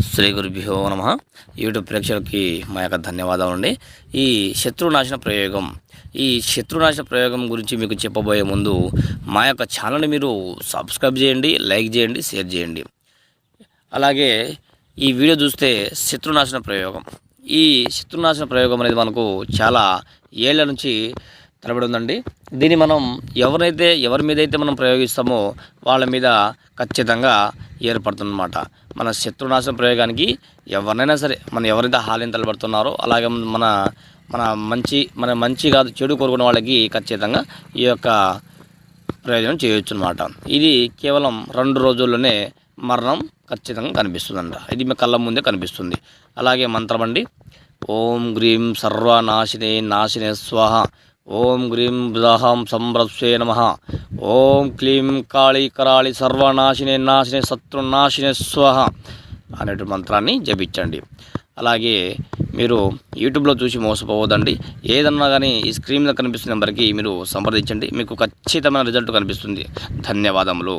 శ్రీ గురుభ్యో నమ. యూట్యూబ్ ప్రేక్షకులకి మా యొక్క ధన్యవాదాలు అండి. ఈ శత్రునాశన ప్రయోగం గురించి మీకు చెప్పబోయే ముందు మా యొక్క ఛానల్ని మీరు సబ్స్క్రైబ్ చేయండి, లైక్ చేయండి, షేర్ చేయండి. అలాగే ఈ వీడియో చూస్తే శత్రునాశన ప్రయోగం అనేది మనకు చాలా ఏళ్ల నుంచి తరబడి ఉందండి. దీన్ని మనం ఎవరి మీద అయితే మనం ప్రయోగిస్తామో వాళ్ళ మీద ఖచ్చితంగా ఏర్పడుతుందన్నమాట. మన శత్రునాశన ప్రయోగానికి ఎవరినైనా సరే, మనం ఎవరైతే హాలిని తలబడుతున్నారో అలాగే మన మంచి కాదు చెడు కోరుకున్న వాళ్ళకి ఖచ్చితంగా ఈ యొక్క ప్రయోజనం చేయొచ్చు అన్నమాట. ఇది కేవలం 2 రోజుల్లోనే మరణం ఖచ్చితంగా కనిపిస్తుందంట. ఇది మీ కళ్ళ ముందే కనిపిస్తుంది. అలాగే మంత్రం అండి. ఓం గ్రీం సర్వనాశినే నాశినే స్వాహ. ఓం గ్రీం బృహం సంరస్వే నమః. ఓం క్లీం కాళీ కరాళి సర్వనాశినే నాశినే శత్రునాశినే స్వాహ అనేటు మంత్రాన్ని జపించండి. అలాగే మీరు యూట్యూబ్లో చూసి మోసపోవద్దండి. ఏదన్నా కానీ ఈ స్క్రీన్ మీద కనిపిస్తున్న నెంబర్కి మీరు సంప్రదించండి. మీకు ఖచ్చితమైన రిజల్ట్ కనిపిస్తుంది. ధన్యవాదములు.